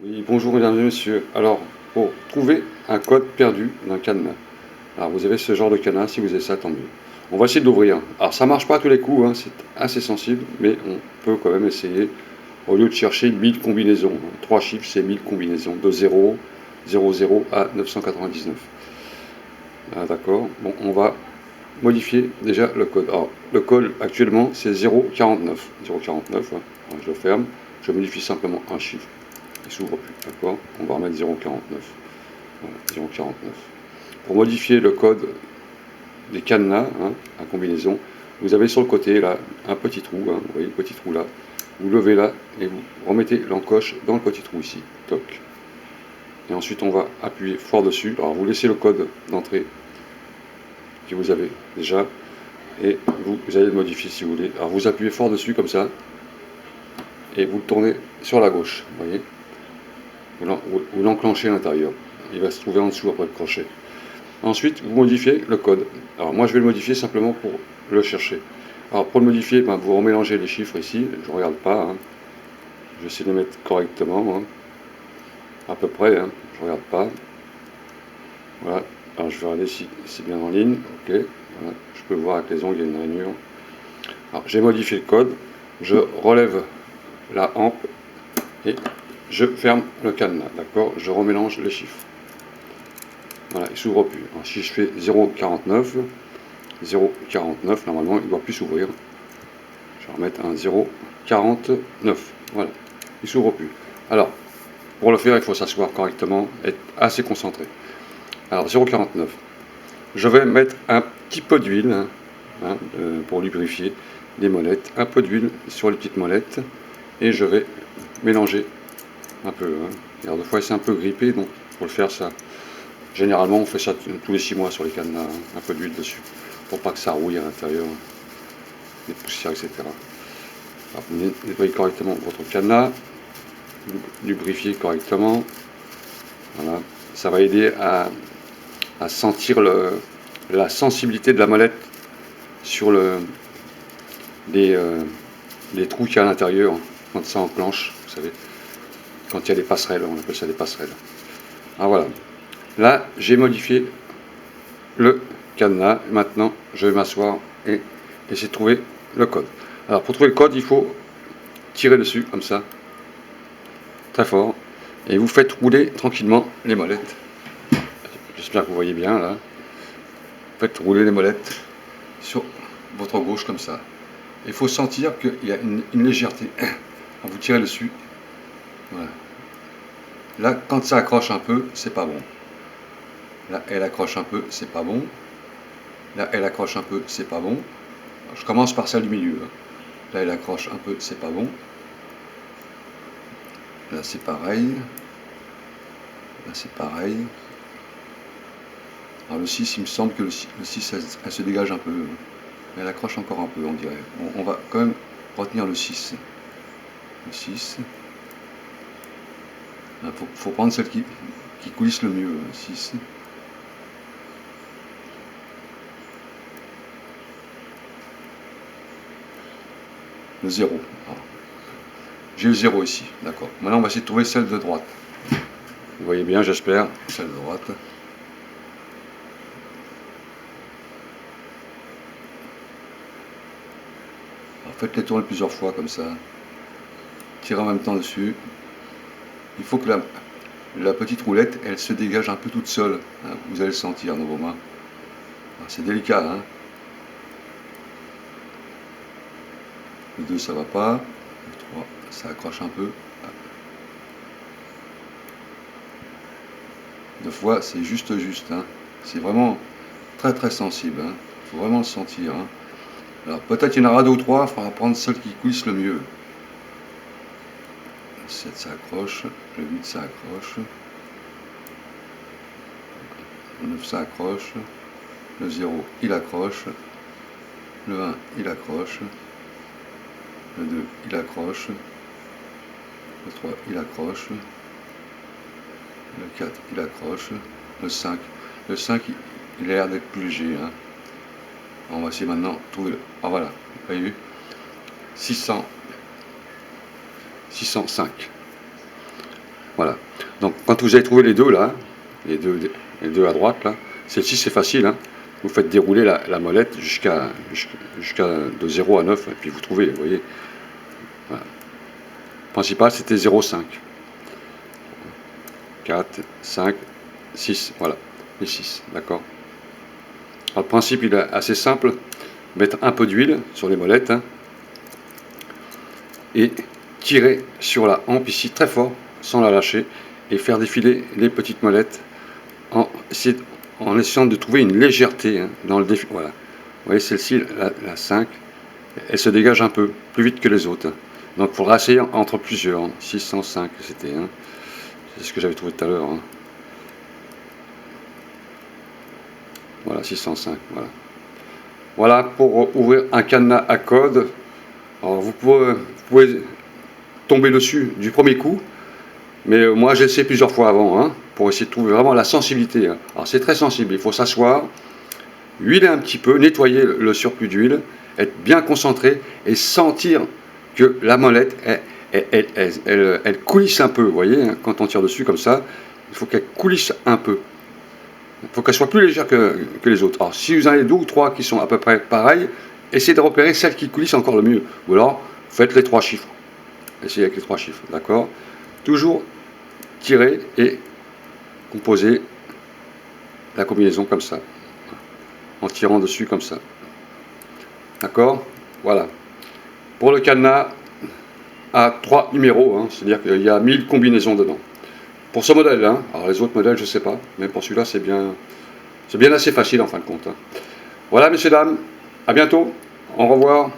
Oui, bonjour mesdames et messieurs. Alors, pour trouver un code perdu d'un cadenas. Alors, vous avez ce genre de cadenas, si vous avez ça, tant mieux. On va essayer de l'ouvrir. Alors, ça marche pas à tous les coups, hein, c'est assez sensible, mais on peut quand même essayer, au lieu de chercher 1000 combinaisons. Hein. 3 chiffres, c'est 1000 combinaisons, de 0, 00 à 999. Ah, d'accord. Bon, on va modifier déjà le code. Alors, le code actuellement, c'est 049. 049, hein. Alors, je le ferme, je modifie simplement un chiffre. Il s'ouvre plus, d'accord. On va remettre 0,49. Voilà, 0,49. Pour modifier le code des cadenas, hein, à combinaison, vous avez sur le côté là un petit trou, hein, vous voyez le petit trou là. Vous levez là et vous remettez l'encoche dans le petit trou ici. Toc. Et ensuite on va appuyer fort dessus. Alors vous laissez le code d'entrée que vous avez déjà et vous allez le modifier si vous voulez. Alors vous appuyez fort dessus comme ça et vous le tournez sur la gauche, vous voyez. Vous l'enclenchez à l'intérieur. Il va se trouver en dessous après le crochet. Ensuite, vous modifiez le code. Alors moi, je vais le modifier simplement pour le chercher. Alors pour le modifier, ben, vous remélangez les chiffres ici. Je ne regarde pas. Hein. Je vais essayer de les mettre correctement. Hein. À peu près. Hein. Je ne regarde pas. Voilà. Alors je vais regarder si c'est bien en ligne. Ok. Voilà. Je peux voir avec les ongles, il y a une rainure. Alors j'ai modifié le code. Je relève la hampe et je ferme le cadenas. D'accord. Je remélange les chiffres. Voilà, il ne s'ouvre plus. Alors, si je fais 0,49, 0,49, normalement, il ne doit plus s'ouvrir. Je vais remettre un 0,49. Voilà, il ne s'ouvre plus. Alors, pour le faire, il faut s'asseoir correctement, être assez concentré. Alors, 0,49. Je vais mettre un petit peu d'huile pour lubrifier les molettes. Un peu d'huile sur les petites molettes. Et je vais mélanger un peu. Hein. Alors, des fois, c'est un peu grippé, donc pour le faire, ça. Généralement, on fait ça tous les 6 mois sur les cadenas, hein, un peu d'huile dessus, pour pas que ça rouille à l'intérieur, des poussières, etc. Alors, vous nettoyez correctement votre cadenas, lubrifiez correctement. Voilà. Ça va aider à sentir la sensibilité de la molette sur les trous qu'il y a à l'intérieur, quand ça enclenche, vous savez, quand il y a des passerelles, on appelle ça des passerelles. Alors voilà. Là, j'ai modifié le cadenas. Maintenant, je vais m'asseoir et essayer de trouver le code. Alors, pour trouver le code, il faut tirer dessus, comme ça, très fort, et vous faites rouler tranquillement les molettes. J'espère que vous voyez bien, là. Vous faites rouler les molettes sur votre gauche, comme ça. Il faut sentir qu'il y a une légèreté. Quand vous tirez dessus, voilà. Là, quand ça accroche un peu, c'est pas bon. Là, elle accroche un peu, c'est pas bon. Là, elle accroche un peu, c'est pas bon. Je commence par celle du milieu. Là, elle accroche un peu, c'est pas bon. Là, c'est pareil. Là, c'est pareil. Alors, le 6, il me semble que le 6 elle se dégage un peu. Elle accroche encore un peu, on dirait. On va quand même retenir le 6. Le 6. Il faut prendre celle qui coulisse le mieux, le 6. Le 0. J'ai le 0 ici, d'accord. Maintenant, on va essayer de trouver celle de droite. Vous voyez bien, j'espère, celle de droite. Alors, faites-les tourner plusieurs fois, comme ça. Tirez en même temps dessus. Il faut que la petite roulette, elle se dégage un peu toute seule. Hein. Vous allez le sentir dans vos mains. C'est délicat, hein. Le 2, ça va pas. Le 3, ça accroche un peu. 2 fois, c'est juste. Hein. C'est vraiment très sensible. Il faut vraiment le sentir. Hein. Alors peut-être il y en aura 2 ou 3, il faudra prendre celle qui coulisse le mieux. Le 7, ça accroche. Le 8, ça accroche. Le 9, ça accroche. Le 0, il accroche. Le 1, il accroche. Le 2, il accroche. Le 3, il accroche. Le 4, il accroche. Le 5, il a l'air d'être plus léger. Hein. On va essayer maintenant de trouver le... Ah voilà, vous avez vu 605. Voilà. Donc quand vous avez trouvé les deux là, les deux à droite là, celle-ci c'est facile, hein. Vous faites dérouler la molette jusqu'à de 0 à 9, et puis vous trouvez, vous voyez. Voilà. Le principal c'était 0,5. 4, 5, 6, voilà, et 6, d'accord. Le principe il est assez simple, mettre un peu d'huile sur les molettes, hein, et tirer sur la hampe ici très fort, sans la lâcher, et faire défiler les petites molettes en essayant de trouver une légèreté, hein, dans le défi. Voilà. Vous voyez, celle-ci, la 5, elle se dégage un peu, plus vite que les autres. Donc il faudra essayer entre plusieurs. 605, c'était, hein. C'est ce que j'avais trouvé tout à l'heure. Hein. Voilà, 605, voilà. Voilà pour ouvrir un cadenas à code. Alors vous pouvez tomber dessus du premier coup, mais moi j'ai essayé plusieurs fois avant, hein, pour essayer de trouver vraiment la sensibilité. Hein. Alors c'est très sensible, il faut s'asseoir, huiler un petit peu, nettoyer le surplus d'huile, être bien concentré et sentir que la molette, elle coulisse un peu, vous voyez, hein, quand on tire dessus comme ça, il faut qu'elle coulisse un peu. Il faut qu'elle soit plus légère que les autres. Alors si vous en avez deux ou trois qui sont à peu près pareilles, essayez de repérer celle qui coulisse encore le mieux. Ou alors, faites les 3 chiffres. Essayez avec les 3 chiffres, d'accord? Toujours tirer et composer la combinaison comme ça, en tirant dessus comme ça. D'accord? Voilà. Pour le cadenas, à 3 numéros, hein, c'est-à-dire qu'il y a 1000 combinaisons dedans. Pour ce modèle, hein, alors les autres modèles, je ne sais pas, mais pour celui-là, c'est bien assez facile en fin de compte. Hein. Voilà, messieurs, dames, à bientôt, au revoir.